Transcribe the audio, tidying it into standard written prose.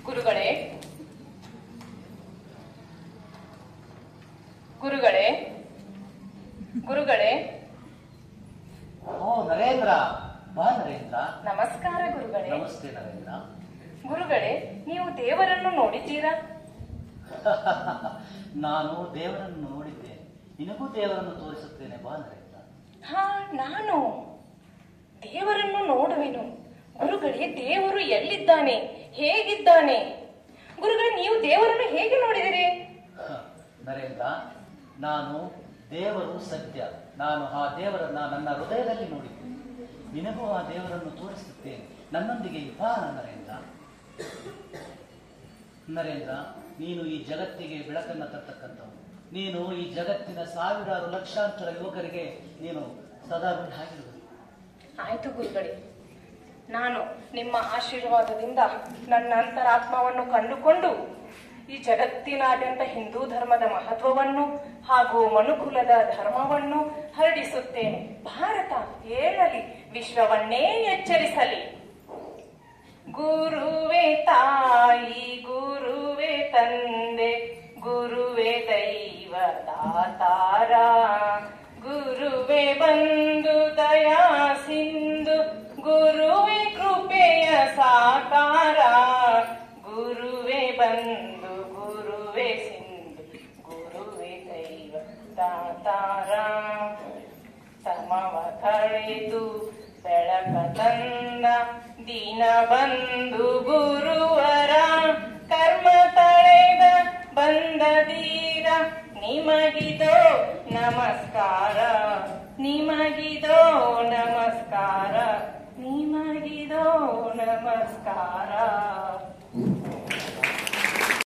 ಗುರುಗಳೇ ಗುರುಗಳೇ ಗುರುಗಳೇ. ಓ ನರೇಂದ್ರ, ಬಾ ನರೇಂದ್ರ. ನಮಸ್ಕಾರ ಗುರುಗಳೇ. ನಮಸ್ತೆ ನರೇಂದ್ರ. ಗುರುಗಳೇ, ನೀವು ದೇವರನ್ನು ನೋಡಿದ್ದೀರಾ? ನಾನು ದೇವರನ್ನು ನೋಡಿದ್ದೇನೆ, ನಿನಗೂ ದೇವರನ್ನು ತೋರಿಸುತ್ತೇನೆ, ಬಾ ನರೇಂದ್ರ. ಹಾ, ನಾನು ದೇವರನ್ನು ನೋಡುವೆನು. ಗುರುಗಳೇ, ದೇವರು ಎಲ್ಲಿದ್ದಾನೆ, ಹೇಗಿದ್ದಾನೆ? ಗುರುಗಳೇ, ನೀವು ದೇವರನ್ನು ಹೇಗೆ ನೋಡಿದಿರಿ? ನರೇಂದ್ರ, ನಾನು ದೇವರು ಸತ್ಯ, ನಾನು ಆ ದೇವರನ್ನ ನನ್ನ ಹೃದಯದಲ್ಲಿ ನೋಡಿದ್ದೇನೆ, ನಿನಗೂ ಆ ದೇವರನ್ನು ತೋರಿಸುತ್ತೇನೆ, ನನ್ನೊಂದಿಗೆ ಬಾ ನರೇಂದ್ರ. ನರೇಂದ್ರ, ನೀನು ಈ ಜಗತ್ತಿಗೆ ಬೆಳಕನ್ನು ತರ್ತಕ್ಕಂಥವು, ನೀನು ಈ ಜಗತ್ತಿನ ಸಾವಿರಾರು ಲಕ್ಷಾಂತರ ಯುವಕರಿಗೆ ನೀನು ಸದಾ ಆಗಿರುವುದು. ಆಯ್ತು ಗುರುಗಳೇ, ನಾನು ನಿಮ್ಮ ಆಶೀರ್ವಾದದಿಂದ ನನ್ನ ಅಂತರಾತ್ಮವನ್ನು ಕಂಡುಕೊಂಡು ಈ ಜಗತ್ತಿನಾದ್ಯಂತ ಹಿಂದೂ ಧರ್ಮದ ಮಹತ್ವವನ್ನು ಹಾಗೂ ಮನುಕುಲದ ಧರ್ಮವನ್ನು ಹರಡಿಸುತ್ತೇನೆ. ಭಾರತ ಏಳಲಿ, ವಿಶ್ವವನ್ನೇ ಎಚ್ಚರಿಸಲಿ. ಗುರುವೇ ತಾಯಿ, ಗುರುವೇ ತಂದೆ, ಗುರುವೇ ದೈವ ದಾತಾರ, ಗುರುವೇ ಬಂಧು ದಯಾ ಸಿಂಧು, ಗುರುವೇ ಕೃಪೆಯ ಸಾಕಾರ, ಗುರುವೇ ಬಂಧು ಗುರುವೇ ಸಿಂಧು, ಗುರುವೇ ದೈವ ದಾತಾರ. ತಮವ ಕಳೆದು ಬೆಳಕ ತಂದ ದೀನ ಬಂಧು ಗುರುವರ, ಕರ್ಮ ತಳೆದ ಬಂದದೀರ, ನಿಮಗಿದೋ ನಮಸ್ಕಾರ, ನಿಮಗಿದೋ ನಮಸ್ಕಾರ, ನಿಮಗಿದೋ ನಮಸ್ಕಾರ.